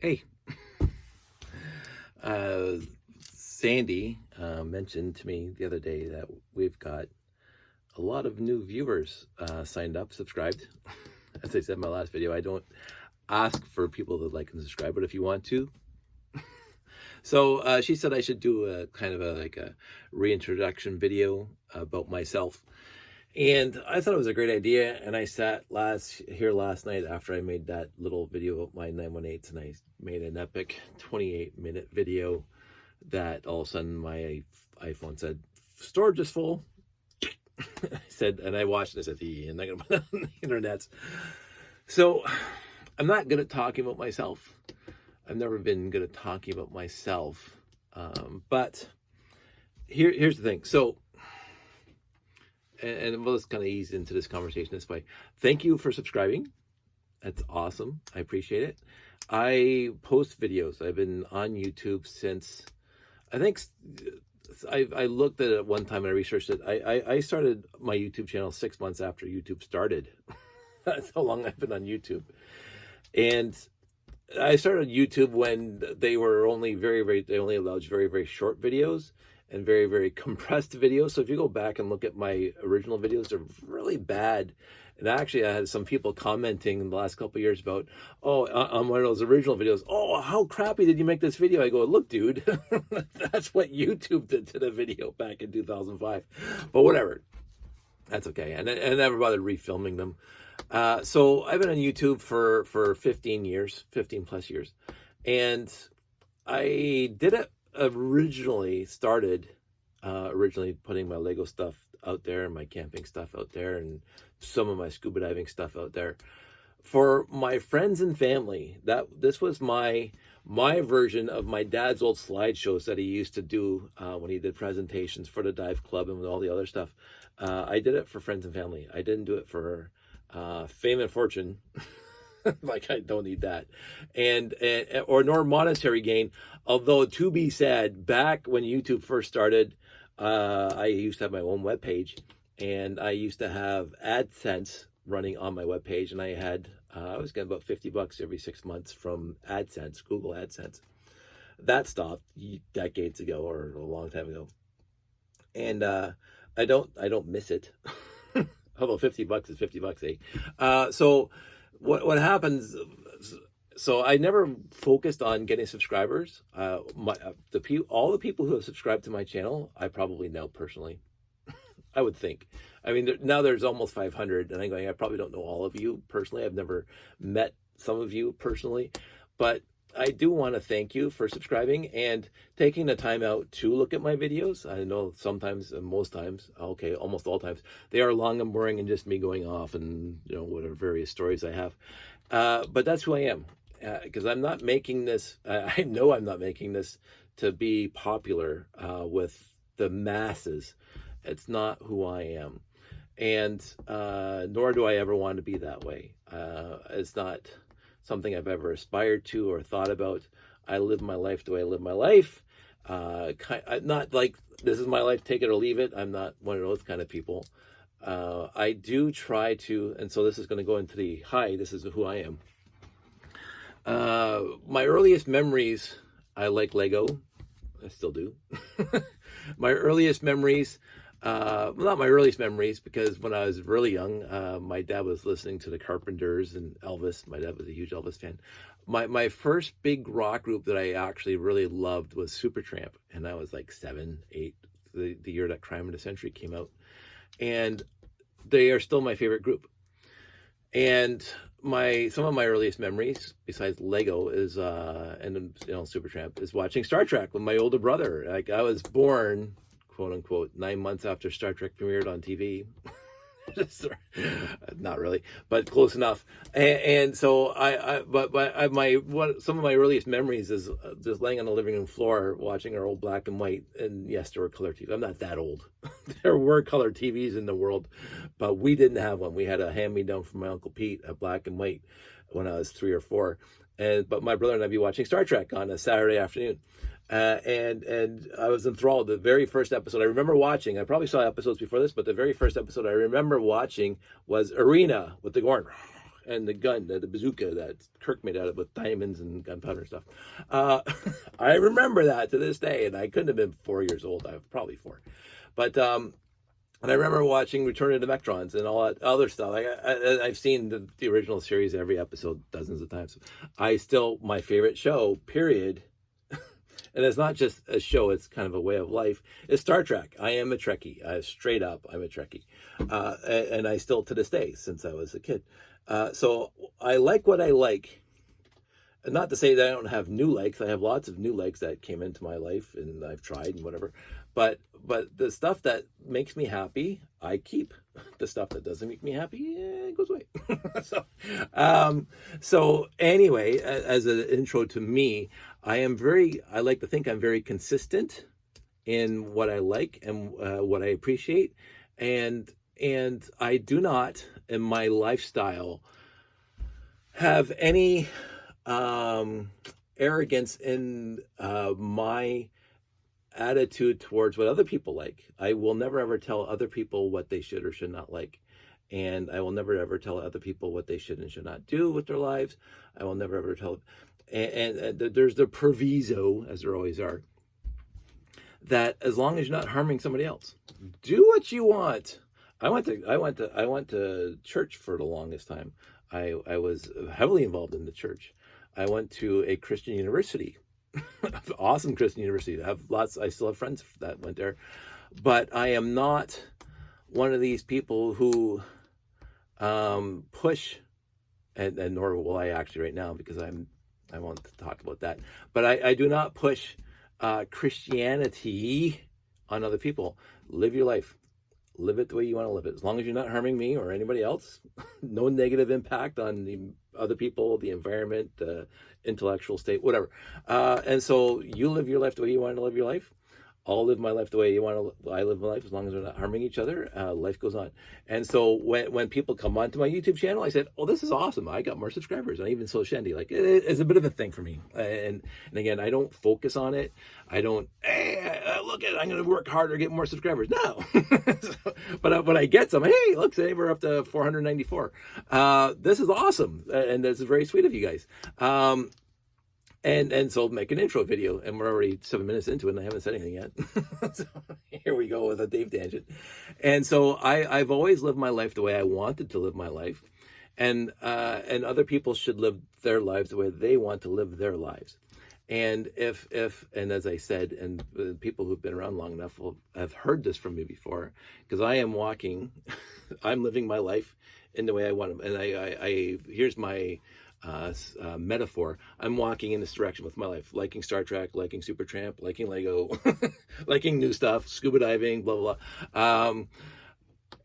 Hey, uh, Sandy mentioned to me the other day that we've got a lot of new viewers signed up, subscribed. As I said in my last video, I don't ask for people to like and subscribe, but if you want to. So she said I should do a kind of a reintroduction video about myself. And I thought it was a great idea, and I sat last night after I made that little video about my 918s, and I made an epic 28-minute video that all of a sudden my iPhone said, storage is full. I said, and I watched it, I said, I'm not going to put it on the internet. So I'm not good at talking about myself. I've never been good at talking about myself. But here's the thing. So, and we'll just kind of ease into this conversation this way. Thank you for subscribing. That's awesome. I appreciate it. I post videos. I've been on YouTube since, I think, I looked at it one time and I researched it. I started my YouTube channel 6 months after YouTube started. That's how long I've been on YouTube. And I started YouTube when they were only they only allowed very, very short videos and very, very compressed videos. So if you go back and look at my original videos, they're really bad. And actually, I had some people commenting in the last couple of years about, on one of those original videos, how crappy did you make this video? I go, look, dude, that's what YouTube did to the video back in 2005. But whatever, that's okay. And I never bothered refilming them. So I've been on YouTube for 15 plus years. And I did it originally putting my Lego stuff out there and my camping stuff out there and some of my scuba diving stuff out there for my friends and family. This was my version of my dad's old slideshows that he used to do when he did presentations for the dive club and all the other stuff. I did it for friends and family. I didn't do it for fame and fortune. Like, I don't need that, or nor monetary gain. Although, to be said, back when YouTube first started, I used to have my own webpage, and I used to have AdSense running on my webpage, and I was getting about $50 every 6 months from AdSense, Google AdSense. That stopped decades ago, or a long time ago, and I don't miss it. Although $50 is $50, eh? So what happens? So I never focused on getting subscribers. All the people who have subscribed to my channel, I probably know personally. I would think. I mean, now there's almost 500, and I'm going, I probably don't know all of you personally. I've never met some of you personally, but I do want to thank you for subscribing and taking the time out to look at my videos. I know sometimes, and most times, okay, almost all times, they are long and boring and just me going off and, whatever various stories I have. But that's who I am, because I'm not making this, I know I'm not making this to be popular with the masses. It's not who I am. And nor do I ever want to be that way. It's not something I've ever aspired to or thought about. I live my life the way I live my life. Not like this is my life, take it or leave it. I'm not one of those kind of people. I do try to, and so this is going to go into this is who I am. My earliest memories, I like Lego. I still do. My earliest memories, not my earliest memories, because when I was really young, my dad was listening to the Carpenters and Elvis. My dad was a huge Elvis fan. My first big rock group that I actually really loved was Supertramp, and I was like 7, 8, the year that Crime of the Century came out. And they are still my favorite group. And some of my earliest memories, besides Lego, is Supertramp, is watching Star Trek with my older brother. Like, I was born, quote unquote, 9 months after Star Trek premiered on TV. Not really, but close enough. And so some of my earliest memories is just laying on the living room floor watching our old black and white. And yes, there were color TVs. I'm not that old. There were color TVs in the world, but we didn't have one. We had a hand-me-down from my Uncle Pete, a black and white, when I was 3 or 4. But my brother and I'd be watching Star Trek on a Saturday afternoon. And I was enthralled. The very first episode I remember watching, I probably saw episodes before this, but the very first episode I remember watching was Arena with the Gorn. and the gun, the bazooka that Kirk made out of with diamonds and gunpowder and stuff. I remember that to this day, and I couldn't have been 4 years old. I was probably 4, but and I remember watching Return of the Mectrons and all that other stuff. I've seen the original series, every episode, dozens of times. My favorite show, period, and it's not just a show, it's kind of a way of life, is Star Trek. I am a Trekkie. Straight up, I'm a Trekkie. And I still, to this day, since I was a kid. So I like what I like. And not to say that I don't have new likes. I have lots of new likes that came into my life, and I've tried and whatever. But the stuff that makes me happy, I keep. The stuff that doesn't make me happy, it goes away. So anyway, as an intro to me, I like to think I'm very consistent in what I like and what I appreciate. And I do not, in my lifestyle, have any arrogance in my attitude towards what other people like. I will never ever tell other people what they should or should not like, and I will never ever tell other people what they should and should not do with their lives. I will never ever tell, and there's the proviso, as there always are, that as long as you're not harming somebody else, do what you want. I went to church for the longest time. I was heavily involved in the church. I went to a Christian university, awesome Christian university. I still have friends that went there, but I am not one of these people who push, and nor will I actually right now, because I won't talk about that. But I do not push Christianity on other people. Live your life. Live it the way you want to live it. As long as you're not harming me or anybody else, no negative impact on the other people, the environment, the intellectual state, whatever. And so you live your life the way you want to live your life. I'll live my life the way I live my life, as long as we're not harming each other. Life goes on. And so when people come onto my YouTube channel, I said, "Oh, this is awesome! I got more subscribers." And I even saw Shandy. Like, it's a bit of a thing for me. And again, I don't focus on it. I don't. Hey, look at it! I'm going to work harder, get more subscribers. No. But when I get some, hey, look, today we're up to 494. This is awesome, and this is very sweet of you guys. And so make an intro video, and we're already 7 minutes into it, and I haven't said anything yet. So here we go with a Dave tangent. And so I've always lived my life the way I wanted to live my life, and other people should live their lives the way they want to live their lives. And and as I said, and people who've been around long enough will have heard this from me before, because I am I'm living my life in the way I want to. And here's my metaphor. I'm walking in this direction with my life, liking Star Trek, liking Supertramp, liking Lego, liking new stuff, scuba diving, blah, blah, blah.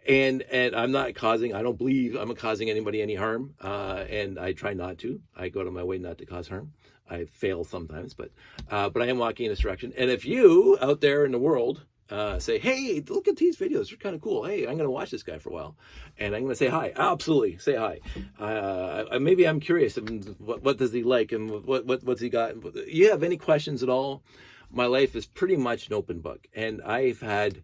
And I'm not I don't believe I'm causing anybody any harm. And I try not to. I go to my way not to cause harm. I fail sometimes, but I am walking in this direction. And if you out there in the world say, "Hey, look at these videos, they're kind of cool. Hey, I'm going to watch this guy for a while, and I'm going to say hi." Absolutely, say hi. Maybe I'm curious. What does he like, and what's he got? You have any questions at all? My life is pretty much an open book, and I've had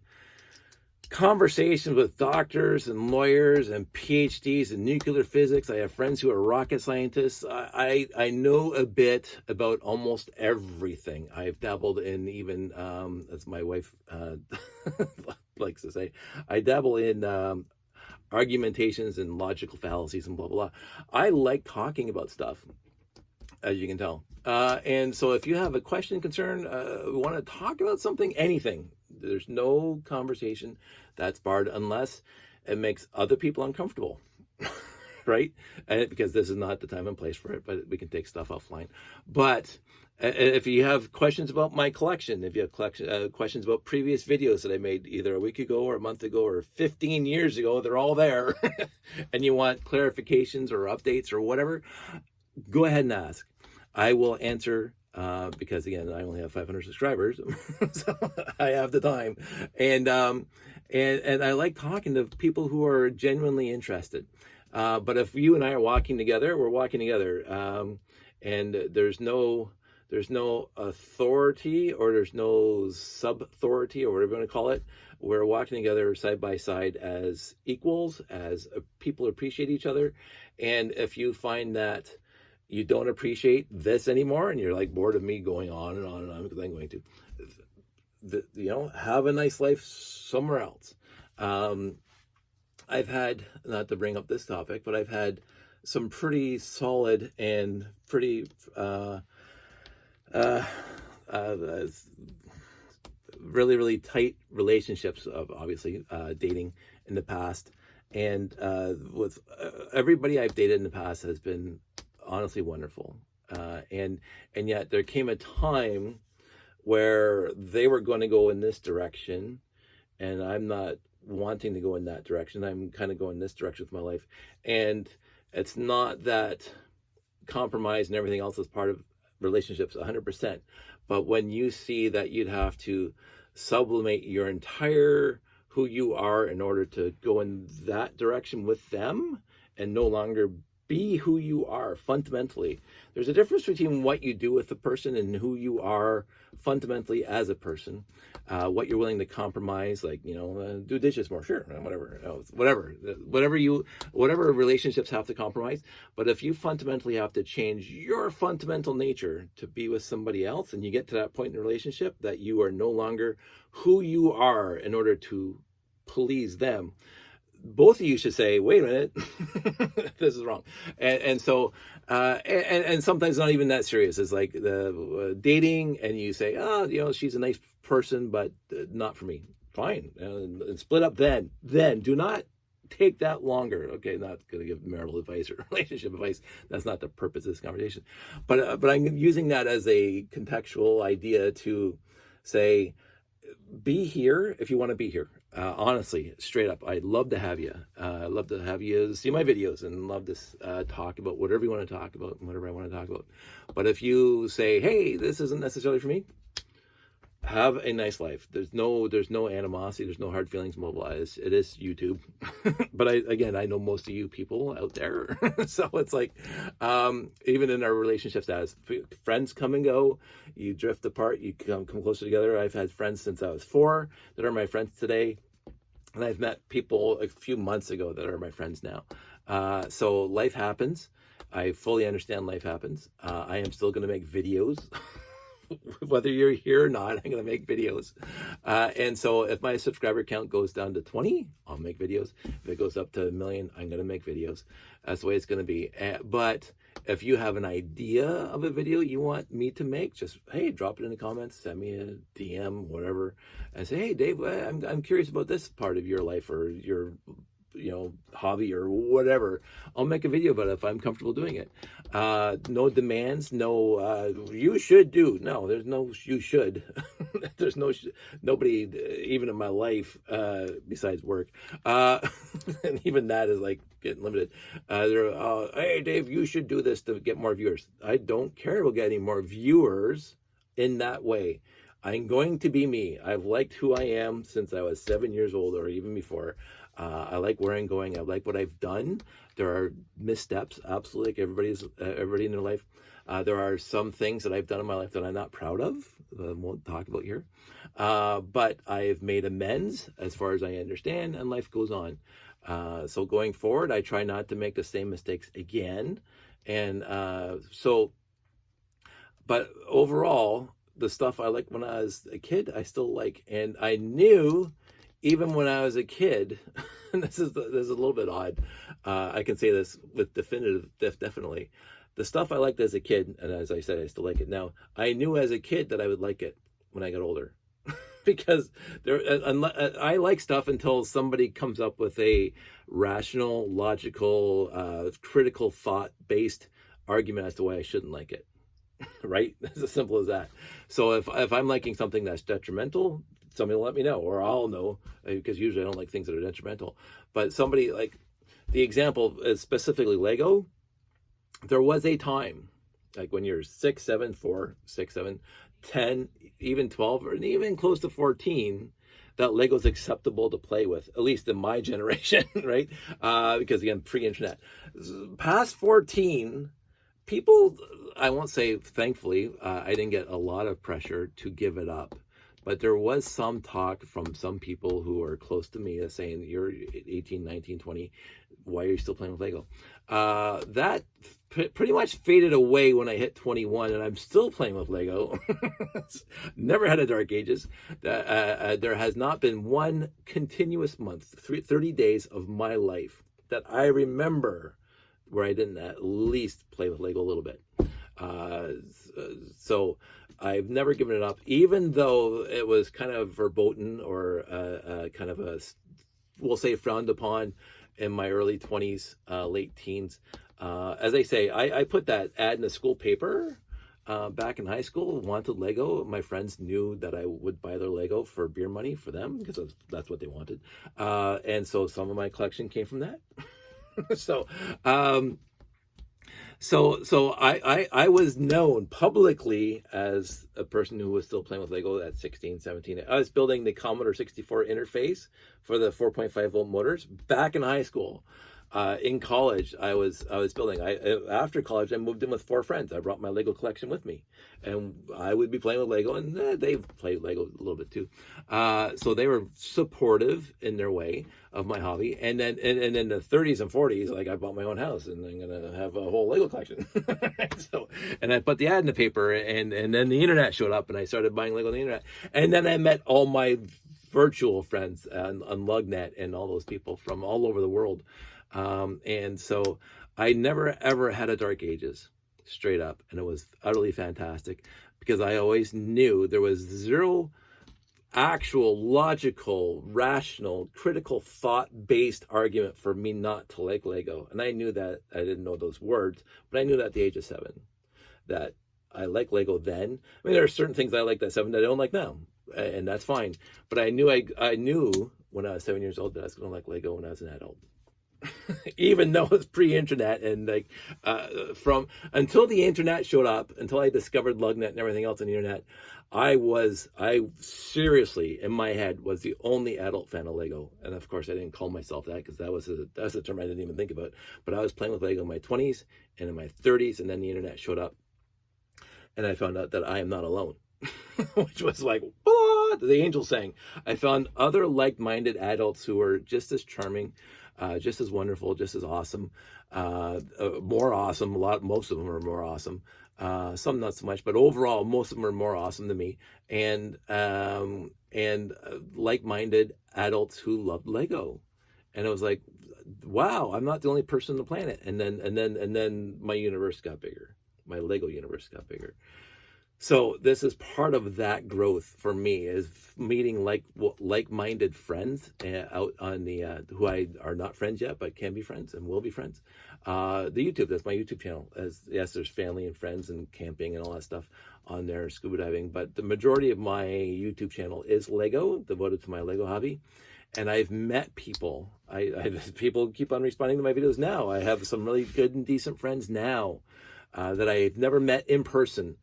conversations with doctors and lawyers and PhDs in nuclear physics. I have friends who are rocket scientists. I know a bit about almost everything. I've dabbled in even, as my wife likes to say, I dabble in argumentations and logical fallacies and blah, blah, blah. I like talking about stuff, as you can tell. And so if you have a question, concern, want to talk about something, anything, there's no conversation that's barred unless it makes other people uncomfortable, right? And because this is not the time and place for it, but we can take stuff offline. But if you have questions about my collection, if you have questions about previous videos that I made either a week ago or a month ago or 15 years ago, they're all there, and you want clarifications or updates or whatever, go ahead and ask. I will answer, because again, I only have 500 subscribers, so I have the time, and I like talking to people who are genuinely interested. But if you and I are walking together, we're walking together, and there's no there's no authority, or there's no sub-authority, or whatever you want to call it. We're walking together side by side as equals, as people appreciate each other. And if you find that you don't appreciate this anymore, and you're like bored of me going on and on and on, because I'm going to, have a nice life somewhere else. I've had, not to bring up this topic, but I've had some pretty solid and pretty really, really tight relationships of, obviously, dating in the past. And with everybody I've dated in the past has been honestly wonderful. And yet there came a time where they were going to go in this direction, and I'm not wanting to go in that direction. I'm kind of going this direction with my life. And it's not that compromise and everything else is part of relationships 100%. But when you see that you'd have to sublimate your entire who you are in order to go in that direction with them, and no longer be who you are fundamentally. There's a difference between what you do with a person and who you are fundamentally as a person. What you're willing to compromise, like, do dishes more, sure, whatever relationships have to compromise. But if you fundamentally have to change your fundamental nature to be with somebody else, and you get to that point in the relationship that you are no longer who you are in order to please them, both of you should say, wait a minute, this is wrong. And so, and sometimes not even that serious. It's like the dating, and you say, she's a nice person, but not for me. Fine. And split up then. Do not take that longer. Okay, not going to give marital advice or relationship advice. That's not the purpose of this conversation. But I'm using that as a contextual idea to say, be here if you want to be here. Honestly, straight up, I'd love to have you. I'd love to have you see my videos, and love to talk about whatever you want to talk about and whatever I want to talk about. But if you say, hey, this isn't necessarily for me, have a nice life. There's no animosity. There's no hard feelings mobilized. It is YouTube. But I know most of you people out there. So it's like, even in our relationships, as friends come and go, you drift apart, you come closer together. I've had friends since I was 4 that are my friends today. And I've met people a few months ago that are my friends now. So life happens. I fully understand life happens. I am still going to make videos. Whether you're here or not, I'm going to make videos. And so if my subscriber count goes down to 20, I'll make videos. If it goes up to 1 million, I'm going to make videos. That's the way it's going to be. But if you have an idea of a video you want me to make, just, hey, drop it in the comments, send me a DM, whatever, and say, hey, Dave, I'm curious about this part of your life, or your hobby, or whatever. I'll make a video about it if I'm comfortable doing it. No demands, no, you should do. No, there's no you should. There's nobody, even in my life, besides work. And even that is like getting limited. Hey, Dave, you should do this to get more viewers. I don't care about getting more viewers in that way. I'm going to be me. I've liked who I am since I was 7 years old, or even before. I like where I'm going. I like what I've done. There are missteps, absolutely, like everybody in their life. There are some things that I've done in my life that I'm not proud of, that I won't talk about here. But I've made amends as far as I understand, and life goes on. So going forward, I try not to make the same mistakes again. And but overall, the stuff I liked when I was a kid, I still like. And I knew, even when I was a kid, and this is a little bit odd, I can say this with definitely, the stuff I liked as a kid, and as I said, I still like it now, I knew as a kid that I would like it when I got older. Because I like stuff until somebody comes up with a rational, logical, critical thought-based argument as to why I shouldn't like it. Right? It's as simple as that. So if I'm liking something that's detrimental, somebody will let me know, or I'll know, because usually I don't like things that are detrimental. But somebody, like, the example is specifically Lego. There was a time, like when you're 6, 7, 10, even 12, or even close to 14, that Lego's acceptable to play with, at least in my generation, right? Because again, pre-internet. Past 14, people, I won't say thankfully, I didn't get a lot of pressure to give it up. But there was some talk from some people who are close to me saying, you're 18, 19, 20. Why are you still playing with Lego? That pretty much faded away when I hit 21, and I'm still playing with Lego. Never had a dark ages. There has not been one continuous month, 30 days of my life that I remember where I didn't at least play with Lego a little bit. So I've never given it up, even though it was kind of verboten or kind of we'll say frowned upon in my early 20s, late teens. As I say, I put that ad in the school paper back in high school, wanted Lego. My friends knew that I would buy their Lego for beer money for them because that's what they wanted. And so some of my collection came from that. So, I was known publicly as a person who was still playing with Lego at 16, 17. I was building the Commodore 64 interface for the 4.5 volt motors back in high school. In college, I was building. After college, I moved in with 4 friends. I brought my Lego collection with me, and I would be playing with Lego, and they played Lego a little bit too. So they were supportive in their way of my hobby. And then in the 30s and 40s, like I bought my own house, and I'm gonna have a whole Lego collection. And I put the ad in the paper, and then the internet showed up, and I started buying Lego on the internet. And then I met all my virtual friends on Lugnet and all those people from all over the world. And so I never ever had a dark ages, straight up, and it was utterly fantastic because I always knew there was zero actual logical, rational, critical thought-based argument for me not to like Lego. And I knew that. I didn't know those words, but I knew that at the age of 7 that I like Lego then. I mean, there are certain things I liked at 7 that I don't like now, and that's fine. But I knew when I was 7 years old that I was going to like Lego when I was an adult. Even though it's pre-internet, and like from until the internet showed up, until I discovered Lugnet and everything else on the internet, I seriously in my head was the only adult fan of Lego. And of course I didn't call myself that because that's a term I didn't even think about. But I was playing with Lego in my 20s and in my 30s, and then the internet showed up, and I found out that I am not alone. Which was like, what? The angel sang. I found other like-minded adults who were just as charming, just as wonderful, just as awesome, more awesome. Most of them are more awesome. Some not so much, but overall, most of them are more awesome than me. And like-minded adults who loved Lego. And it was like, wow, I'm not the only person on the planet. And then my universe got bigger. My Lego universe got bigger. So this is part of that growth for me, is meeting like-minded friends out on the who I are not friends yet, but can be friends and will be friends. That's my YouTube channel. Yes, there's family and friends and camping and all that stuff on there, scuba diving, but the majority of my YouTube channel is Lego, devoted to my Lego hobby. And I've met people. People keep on responding to my videos now. I have some really good and decent friends now that I've never met in person.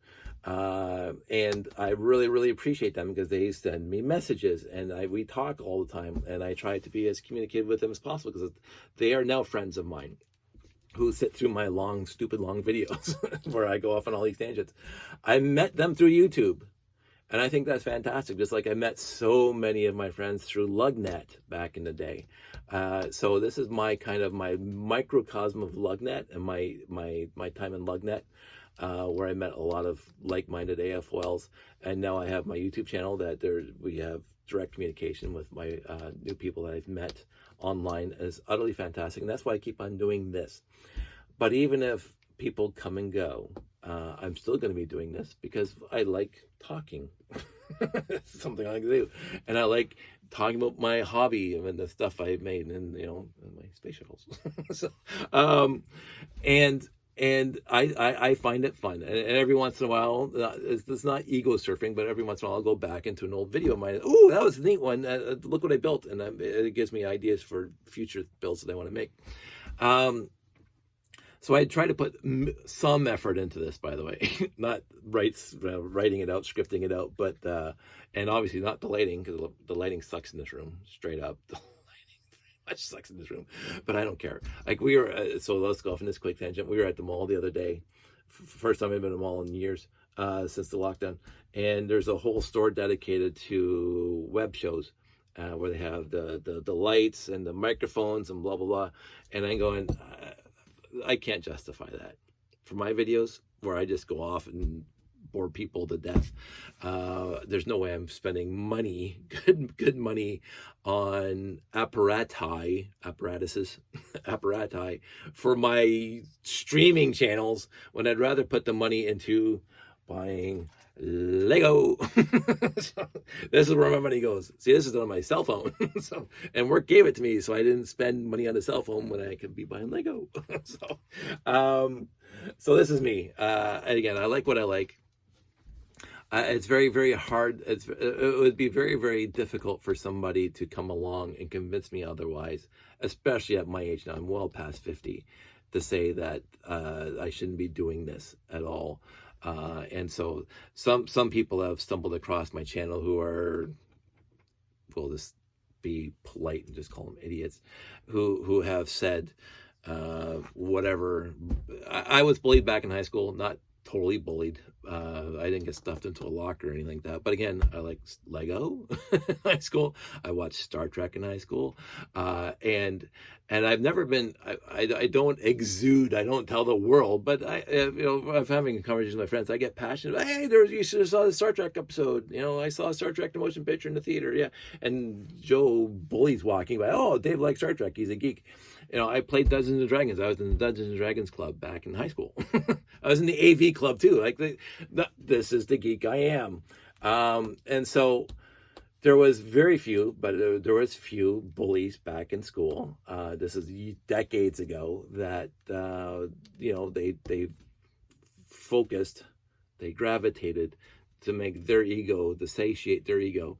And I really, really appreciate them because they send me messages, and we talk all the time, and I try to be as communicative with them as possible because they are now friends of mine who sit through my stupid long videos where I go off on all these tangents. I met them through YouTube, and I think that's fantastic. Just like I met so many of my friends through Lugnet back in the day. So this is my microcosm of Lugnet and my time in Lugnet. Where I met a lot of like-minded AFOLs, and now I have my YouTube channel that we have direct communication with my new people that I've met online. Is utterly fantastic, and that's why I keep on doing this. But even if people come and go, I'm still going to be doing this because I like talking. It's something I like to do, and I like talking about my hobby and the stuff I've made, and my space shuttles. So, and I find it fun, and every once in a while, it's not ego surfing, but every once in a while I'll go back into an old video of mine. Oh, that was a neat one. Look what I built, and it gives me ideas for future builds that I want to make. So I try to put some effort into this, by the way, not writing it out, scripting it out, but and obviously not the lighting, because the lighting sucks in this room, straight up. Much sucks in this room, but I don't care. Like so let's go off on this quick tangent. We were at the mall the other day, First time I've been in a mall in years, since the lockdown. And there's a whole store dedicated to web shows, where they have the lights and the microphones and blah, blah, blah. And I'm going, I can't justify that for my videos where I just go off and bore people to death. There's no way I'm spending money, good money, on apparatuses, apparati for my streaming channels, when I'd rather put the money into buying Lego. So this is where my money goes. See, this is on my cell phone. So, and work gave it to me, so I didn't spend money on the cell phone when I could be buying Lego. So this is me. And again, I like what I like. It's very, very hard. It would be very, very difficult for somebody to come along and convince me otherwise, especially at my age now. I'm well past 50, to say that I shouldn't be doing this at all. And so some people have stumbled across my channel who are, we'll just be polite and just call them idiots, who have said whatever. I was bullied back in high school, not totally bullied. I didn't get stuffed into a locker or anything like that. But again, I like Lego in high school. I watched Star Trek in high school. And I've never been, I don't exude, I don't tell the world, but if I'm having a conversation with my friends, I get passionate. Hey, you should have saw the Star Trek episode. I saw Star Trek the motion picture in the theater. Yeah. And Joe Bully's walking by. Oh, Dave likes Star Trek. He's a geek. I played Dungeons and Dragons. I was in the Dungeons and Dragons club back in high school. I was in the AV club too. Like, this is the geek I am. And so there was very few, but there was few bullies back in school. This is decades ago that, they focused, they gravitated to make their ego, to satiate their ego.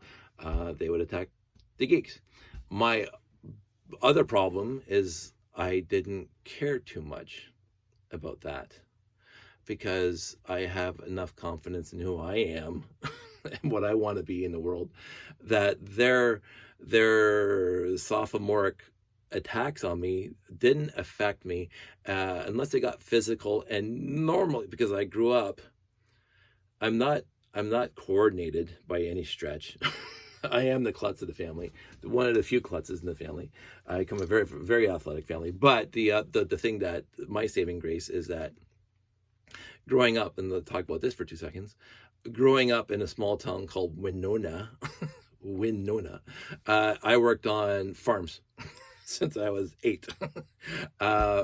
They would attack the geeks. My other problem is I didn't care too much about that, because I have enough confidence in who I am and what I want to be in the world, that their sophomoric attacks on me didn't affect me, unless they got physical. And normally, because I grew up, I'm not coordinated by any stretch. I am the klutz of the family, one of the few klutzes in the family. I come from a very, very athletic family. But the thing that my saving grace is that growing up, and let's talk about this for 2 seconds, growing up in a small town called Winona, I worked on farms since I was 8.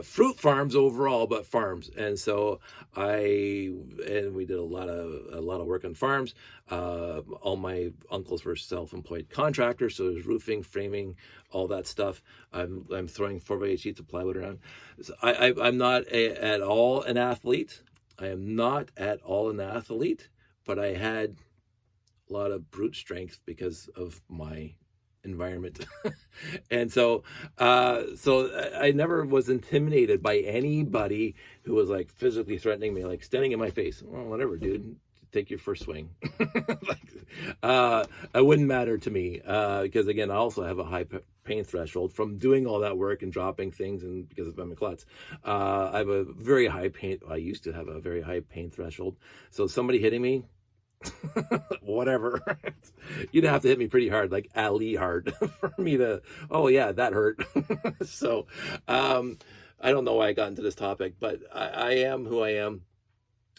Fruit farms overall, but farms. And so we did a lot of work on farms. All my uncles were self-employed contractors, so there's roofing, framing, all that stuff. I'm throwing 4x8 sheets of plywood around. So I'm not at all an athlete. I am not at all an athlete, but I had a lot of brute strength because of my environment. And so I never was intimidated by anybody who was like physically threatening me, like standing in my face. Well, whatever, dude, take your first swing. It wouldn't matter to me, because again, I also have a high pain threshold from doing all that work and dropping things, and because I'm a klutz, I have a very high pain. I used to have a very high pain threshold. So somebody hitting me, whatever, you'd have to hit me pretty hard, like Ali hard, for me to, oh yeah, that hurt. So I don't know why I got into this topic, but I am who I am.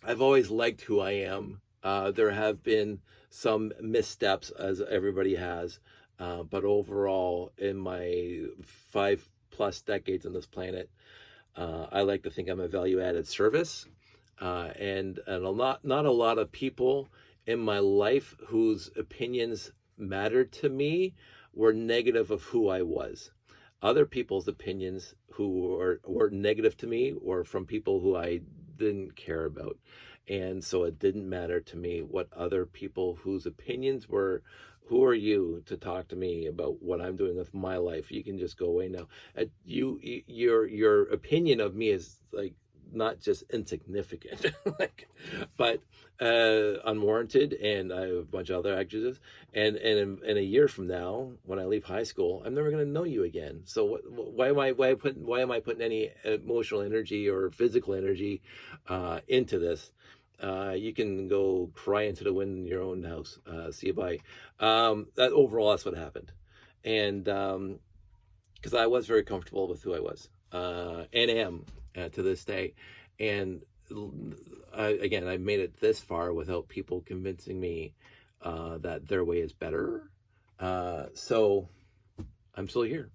I've always liked who I am. There have been some missteps, as everybody has, but overall, in my 5+ decades on this planet, I like to think I'm a value-added service, and not a lot of people in my life whose opinions mattered to me were negative of who I was. Other people's opinions who were negative to me were from people who I didn't care about. And so it didn't matter to me what other people whose opinions were. Who are you to talk to me about what I'm doing with my life? You can just go away now. Your opinion of me is like not just insignificant, but unwarranted. And I have a bunch of other adjectives. And in a year from now, when I leave high school, I'm never going to know you again. So why am I putting any emotional energy or physical energy into this? You can go cry into the wind in your own house. See you bye. That overall, that's what happened. And because I was very comfortable with who I was, and am to this day. And again, I made it this far without people convincing me that their way is better. So I'm still here.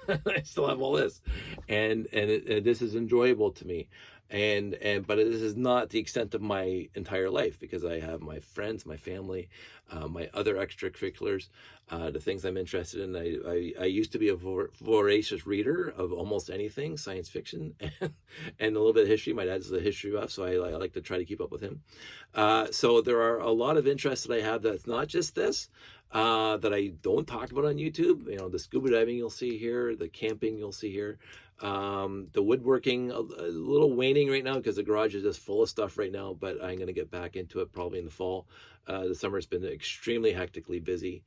I still have all this, and this is enjoyable to me. But this is not the extent of my entire life, because I have my friends, my family, my other extracurriculars, the things I'm interested in. I used to be a voracious reader of almost anything, science fiction, and a little bit of history. My dad's a history buff, so I like to try to keep up with him. So there are a lot of interests that I have that's not just this, that I don't talk about on YouTube. You know, the scuba diving you'll see here, the camping you'll see here. The woodworking, a little waning right now because the garage is just full of stuff right now, but I'm going to get back into it probably in the fall. The summer's been extremely hectically busy.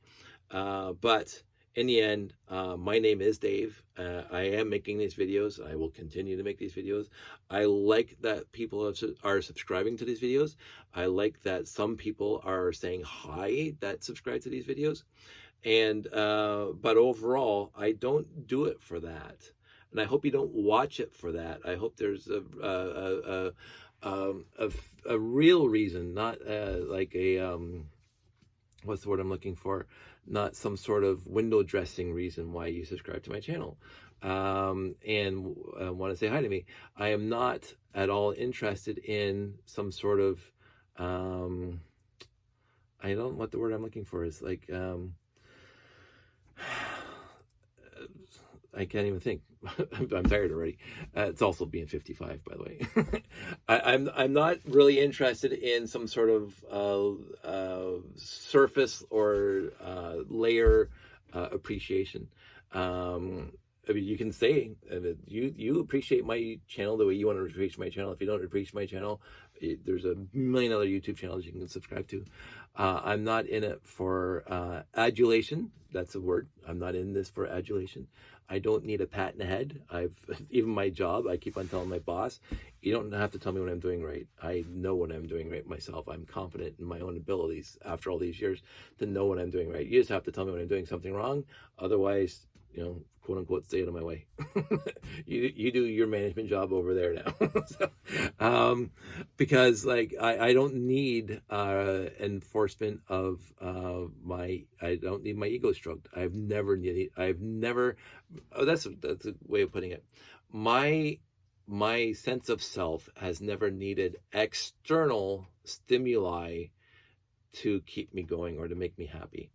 But in the end, my name is Dave. I am making these videos. I will continue to make these videos. I like that people are subscribing to these videos. I like that some people are saying hi that subscribe to these videos. And but overall, I don't do it for that. And I hope you don't watch it for that. I hope there's a real reason, not like a what's the word I'm looking for? Not some sort of window dressing reason why you subscribe to my channel and want to say hi to me. I am not at all interested in some sort of I don't know what the word I'm looking for is, like I can't even think. I'm tired already. It's also being 55, by the way. I'm not really interested in some sort of surface or layer appreciation. I mean, you can say you appreciate my channel the way you want to appreciate my channel. If you don't appreciate my channel, there's a million other YouTube channels you can subscribe to. I'm not in it for adulation. That's a word. I'm not in this for adulation. I don't need a pat in the head. Even my job, I keep on telling my boss, you don't have to tell me what I'm doing right. I know what I'm doing right myself. I'm confident in my own abilities after all these years to know what I'm doing right. You just have to tell me when I'm doing something wrong. Otherwise, you know, quote unquote, stay out of my way. you do your management job over there now. So, because like I don't need enforcement of I don't need my ego stroked. I've never, that's a way of putting it. My sense of self has never needed external stimuli to keep me going or to make me happy.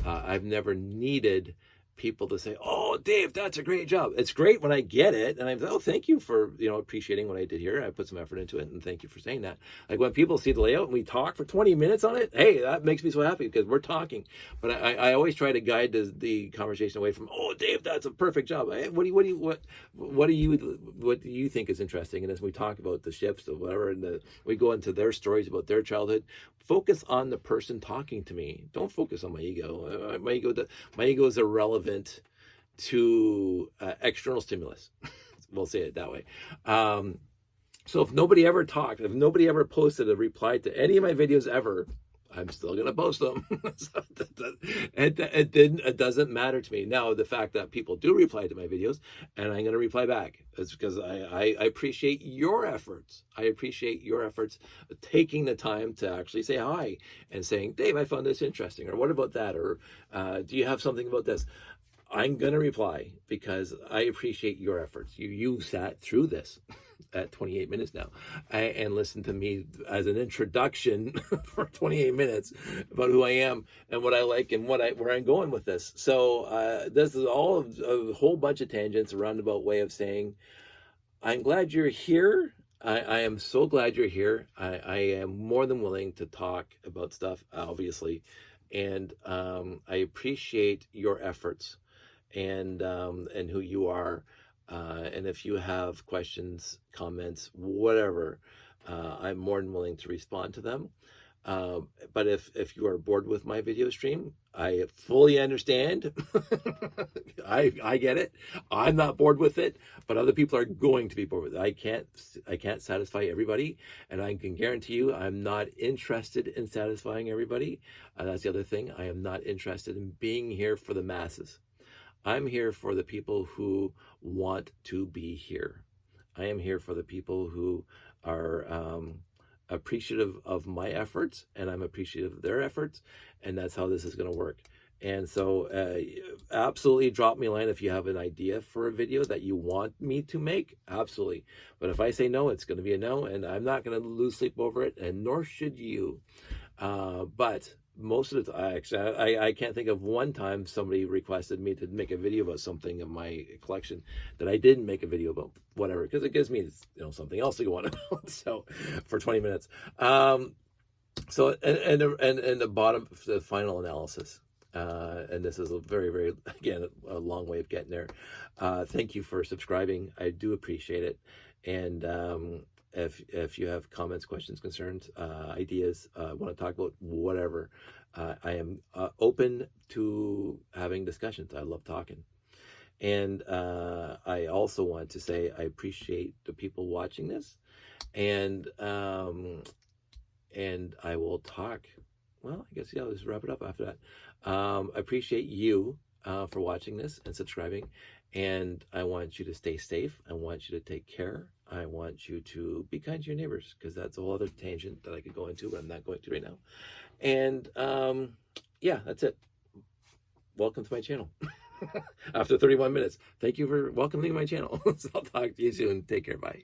I've never needed people to say, "Oh, Dave, that's a great job." It's great when I get it, and I'm, "Oh, thank you for appreciating what I did here. I put some effort into it, and thank you for saying that." Like when people see the layout and we talk for 20 minutes on it, hey, that makes me so happy because we're talking. But I always try to guide the conversation away from, "Oh, Dave, that's a perfect job. Hey, what do you think is interesting?" And as we talk about the ships or whatever, and we go into their stories about their childhood, focus on the person talking to me. Don't focus on my ego. My ego is irrelevant to external stimulus. We'll say it that way. So if nobody ever talked, if nobody ever posted a reply to any of my videos ever, I'm still going to post them. So it doesn't matter to me. Now, the fact that people do reply to my videos, and I'm going to reply back, is because I appreciate your efforts. I appreciate your efforts taking the time to actually say hi and saying, "Dave, I found this interesting," or "What about that?" or "Do you have something about this?" I'm going to reply because I appreciate your efforts. You sat through this at 28 minutes now and listened to me as an introduction for 28 minutes about who I am and what I like and where I'm going with this. So this is all a whole bunch of tangents, a roundabout way of saying, I'm glad you're here. I am so glad you're here. I am more than willing to talk about stuff, obviously. And I appreciate your efforts and who you are. And if you have questions, comments, whatever, I'm more than willing to respond to them. But if you are bored with my video stream, I fully understand. I get it. I'm not bored with it, but other people are going to be bored with it. I can't satisfy everybody, and I can guarantee you I'm not interested in satisfying everybody. That's the other thing. I am not interested in being here for the masses. I'm here for the people who want to be here. I am here for the people who are appreciative of my efforts, and I'm appreciative of their efforts, and that's how this is going to work. And so absolutely drop me a line if you have an idea for a video that you want me to make. Absolutely. But if I say no, it's going to be a no, and I'm not going to lose sleep over it, and nor should you. But most of the time, actually, I can't think of one time somebody requested me to make a video about something in my collection that I didn't make a video about, whatever, because it gives me, something else to go on about. So for 20 minutes. So and the bottom, the final analysis. And this is a very, very, again, a long way of getting there. Thank you for subscribing. I do appreciate it. And if you have comments, questions, concerns, ideas, want to talk about whatever, I am open to having discussions. I love talking. And I also want to say I appreciate the people watching this, and I will talk. Well, I guess, I'll just wrap it up after that. I appreciate you for watching this and subscribing, and I want you to stay safe. I want you to take care. I want you to be kind to your neighbors, because that's a whole other tangent that I could go into, but I'm not going to right now. And yeah, that's it. Welcome to my channel. After 31 minutes. Thank you for welcoming my channel. So I'll talk to you soon. Take care. Bye.